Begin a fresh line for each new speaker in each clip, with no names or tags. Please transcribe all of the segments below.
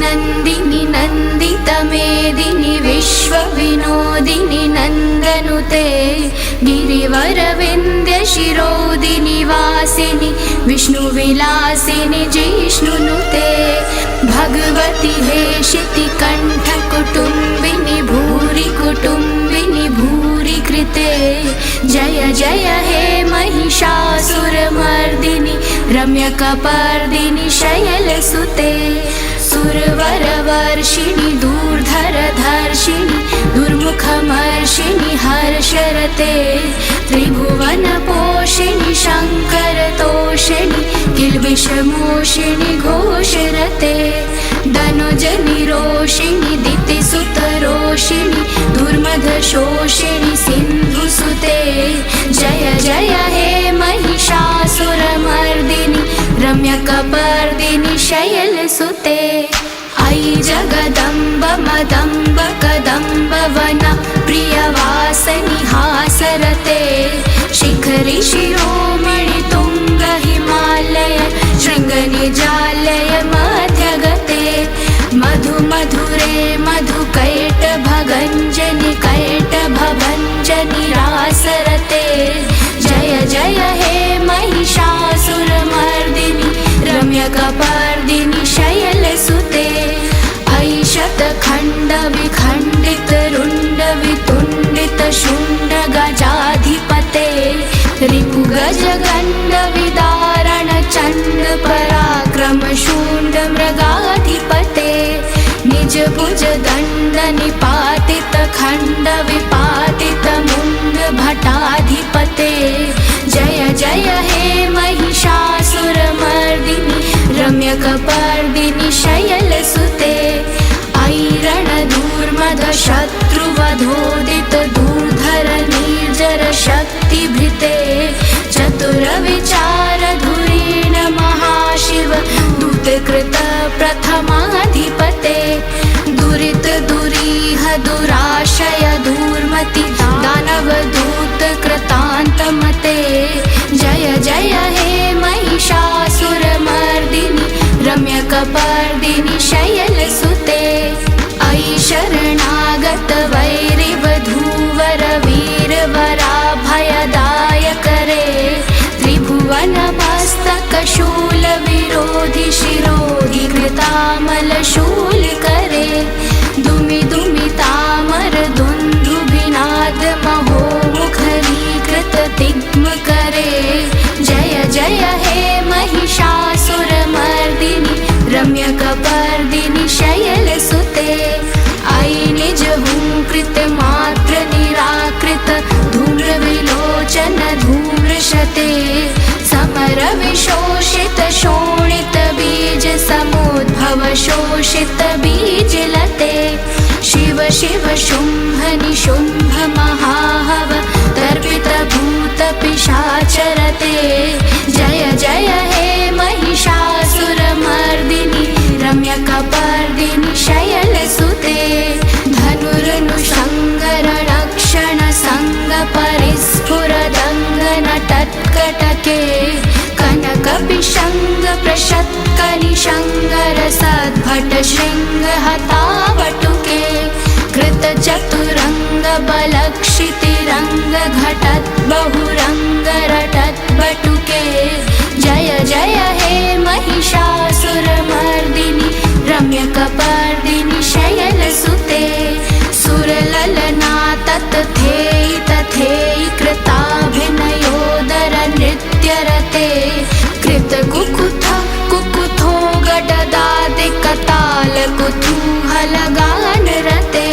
नन्दिनि नन्दितमेदिनि विश्वविनोदिनि नन्दनुते गिरिवरविन्द्यशिरोदिनि वासिनि विष्णुविलासिनि जिष्णुनुते भगवति हेशितिकण्ठकुटुम्बिनि भूरि कुटुम्बिनि भूरि कृते जय जय हे महिषासुरमर्दिनि रम्यकपर्दिनि शैलसुते सुरवरवर्षिणि दूर्धरधर्षिणि दुर्मुखमर्षिणि हर्षरते त्रिभुवनपोषिणि शङ्करतोषिणि किल्बिषमोषिणि घोषरते धनुजनिरोषिणि दितिसुतरोषिणि दुर्मधशोषिणि सिन्धुसुते जय जय हे महिषासुरमर्दिनि रम्यकपर्दिनि शैलसुते अयि जगदम्ब मदम्ब कदम्ब वन प्रियवासनि हासरते शिखरि शिरोमणि तुङ्ग हिमालय शृङ्गनिजालय मध्यगते मधु मधुरे मधुकैटभगञ्जनि कैटभभञ्जनि रासरते जय जय हे महिषासुरमर्दिनि रम्यकपर्दिनि शैलसुते अयि शतखण्डविखण्डितरुण्डवितुण्डितशुण्डगजाधिपते रिपुगजगण्डविदारण चण्ड पराक्रम शूण्ड मृगाधिपते निजभुज दण्ड निपातित खण्ड विपातित मुण्ड भटाधिपते जय जय हे महिषासुरमर्दिनि रम्यकपर्दिनि शैलसुते अयि रणधूर्मद शत्रुवधोदित दूर्धर निर्जर शक्तिभृते चतुरविचार धुरीण महाशिव दूतकृत प्रथमाधिपते दुरित दुरीह दुराशय दूर्मति दानवदूत कृतान्तमते जय जय हे महिषासुरमर्दिनि रम्यकपर्दिनि शैलसुते अयि शरणागत वैरिवधूवर वीरवराभयदायकरे त्रिभुवनमस्तकशूल विरोधि शिरोधि कृतामलशूलकरे दुमि दुमि तामर दुन्दुभिनाद महोमुखरीकृत तिग्मकरे जय जय हे महिषासुरमर्दिनि रम्यकपर्दिनि शैलसुते अयि निजहुङ्कृत मात्र निराकृत धूम्रविलोचन धूम्रशते समर विशोषित शोणित बीज समुद्भव शोषित बीजलते शिव शिव शुम्भ निशुम्भ महाहव तर्पित भूत पिशाचरते जय जय हे महिषासुरमर्दिनि रम्यकपर्दिनि शैलसुते धनुरनुषङ्गरणक्षण सङ्ग परिस्फुरदङ्गन तत्कटके कनकपिशङ्ग प्रशत्कनिशङ्गर सद्भट शृङ्ग हतावटुके कृतचतुरङ्ग बलक्षितिरङ्ग घटत् बहुरङ्ग रटत् बटुके जय जय हे महिषासुरमर्दिनि रम्यकपर्दिनि शैलसुते सुरललना तत्थेयि तथेयि कृताभिनयोदर नृत्यरते कृतकुकुथ कुकुथो गडदादि कताल कुतूहलगानरते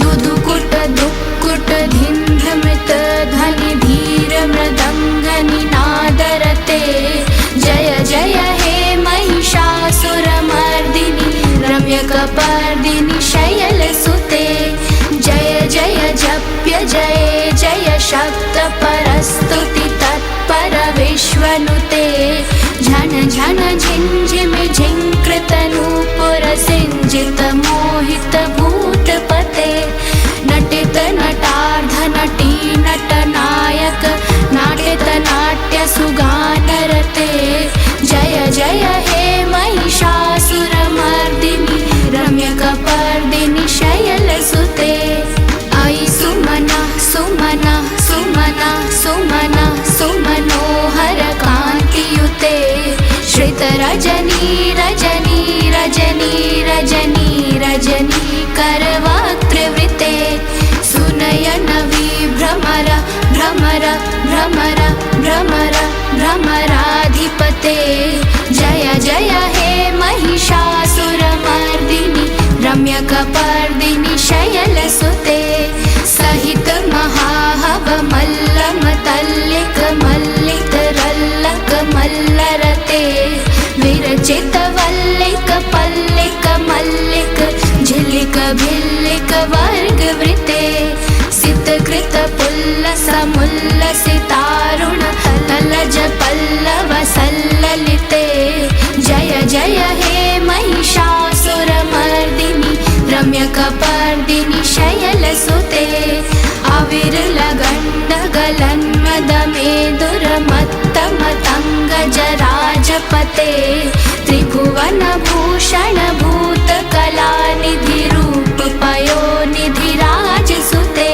दुदुकुट दुक्कुट धिन्धमित ध्वनि धीर मृदङ्गनि नादरते जय जय हे महिषासुरमर्दिनि रम्यकपर्दिनि शैलसुते जय जय जप्य जय जय शब्द परस्तुति तत्पर विश्वनुते झन झन झिञ्झिमि झिङ्कृत नूपुर सिञ्जित मोहित भूतपते नटित नटार्ध नटी नटनायक नाट्यत नाट्य सुगानरते जय जय हे महिषासुरमर्दिनि रम्यकपर्दिनि शयलसुते सहित महाहवमल्लमतल्लिक मल्लितरल्लक मल्लरते विरचित वल्लिक पल्लिक मल्लिक झिल्लिक भिल्लिक वर्गवृते सितकृत पुल्लसमुल्लसितारुण तलज पल्लव सल्ललिते जय जय हे महिषासुरमर्दिनि रम्यकपर्दिनि शयलसुते अविरलगण्डगलन्मदमेदुरमत्तमतङ्गजराजपते त्रिभुवनभूषण भूतकलानिधिरूपपयोनिधिराजसुते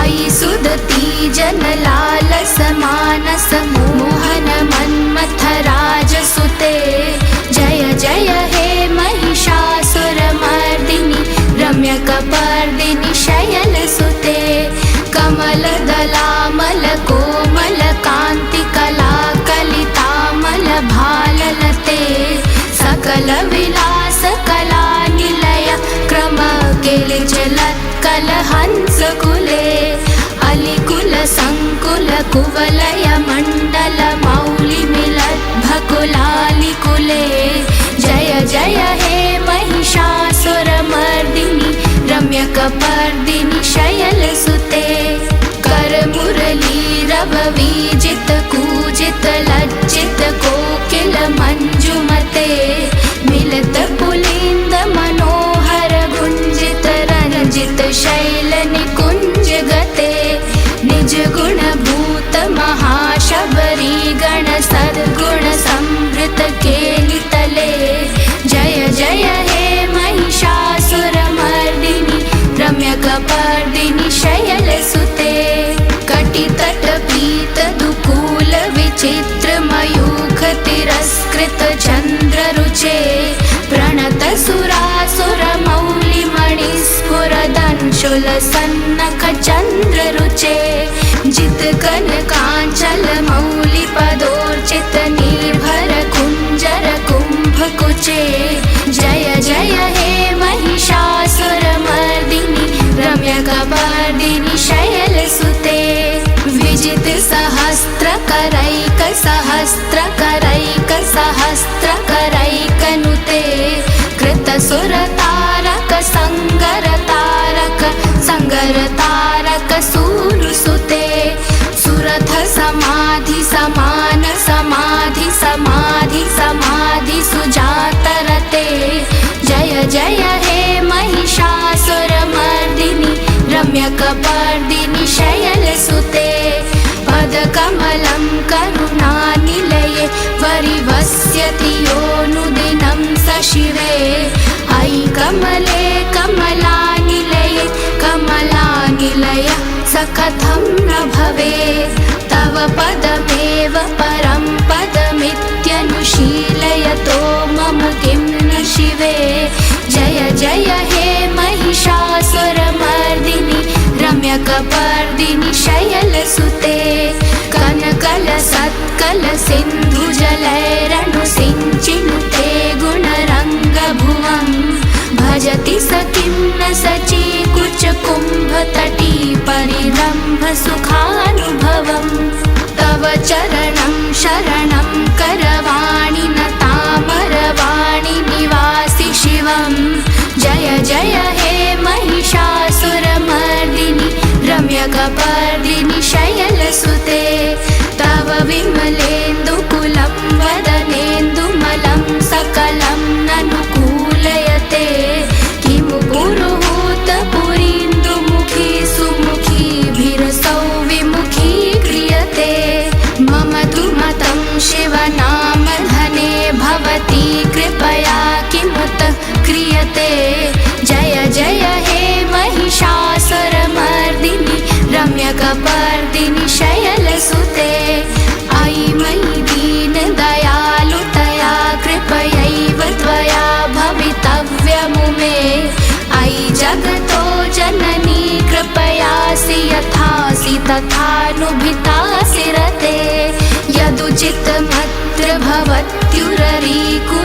अयि सुदती जनलालसमानस मोहन मन्मथराजसुते जय जय हे महिषासुरमर्दिनि रम्यकपर्दिनि शयलसुते कमलदलामल कोमल कान्तिकला कलितामल भाललते सकल विलास कला निलय क्रम केलिचलत्कलहंसकुले अलिकुल संकुल कुवलय मण्डल मौलिमिलद्भकुलालिकुले जय जय हे महिषासुरमर्दिनि रम्यकपर्दिनि शयलसुते करमुरलीरव वीजित कूजित लज्जित कोकिल मञ्जुमते मिलित पुलिन्द मनोहर गुञ्जित रञ्जित शैल निकुञ्ज गते निज गुण भूत महाशबरी गण सद्गुण संवृत केलितले जय जय हे महिषासुरमर्दिनि रम्यकपर्दिनि शयलसुते कटितट पीत दुकूल विचित्र मयूख तिरस्कृत चन्द्ररुचे प्रणत सुरासुर मौलि मणिस्फुरदंशुल सन्नक चन्द्ररुचे जित कनकाञ्चल मौलि पदोर्चित निर्भर कुञ्जर कुम्भकुचे जय जय हे महिषासुरमर्दिनि रम्यकपर्दिनि शयलसुते विजित सहस्त्रकरैक सहस्त्रकरैक सहस्त्रकरैकनुते कृतसुरतारक संगरतारक संगरतारक सूनुसुते सुरथ समाधि समान समाधि समाधि समाधि सुजातरते जय जय हे महिषासुरमर्दिनि रम्यकपर्दिनि शयलसुते पदकमलं करुणानिलये वरिवस्यति योऽनुदिनं स शिवे अयि कमले कमलानिलये कमलानिलय स कथं न भवेत् तव पदमेव परं पदमित्यनुशीलयतो मम किं न शिवे जय जय हे महिषासुरमर्दिनि रम्यकपर्दिनि शयलसुते कनकल सत्कल सिन्धुजलैरनुसिञ्चिनुते गुणरङ्गभुवं भजति स किं न सचीकुच कुम्भतटी परिरम्भ सुखानुभवम् तव चरणं शरणं करवाणि न तामरवाणि निवासि शिवम् जय जय हे महिषासुरमर्दिनि रम्यकपर्दिनि शयलसुते तव विमलेन्दुकुलं वदनेन्दुमलं सकलं ननुकूलयते किमु पुरुहूतपुरीन्दुमुखी सुमुखीभिरसौ विमुखी क्रियते मम तु मतं शिवनामधने भवती कृपया किमुत क्रियते जय जय हे महिषासुरमर्दिनि रम्यकपर्दिनि शयलसुते अयि मयि दीनदयालुतया कृपयैव त्वया भवितव्यमुमे अयि जगतो जननी कृपयासि यथासि तथानुभितासि रते यदुचितमत्र भवत्युररीकु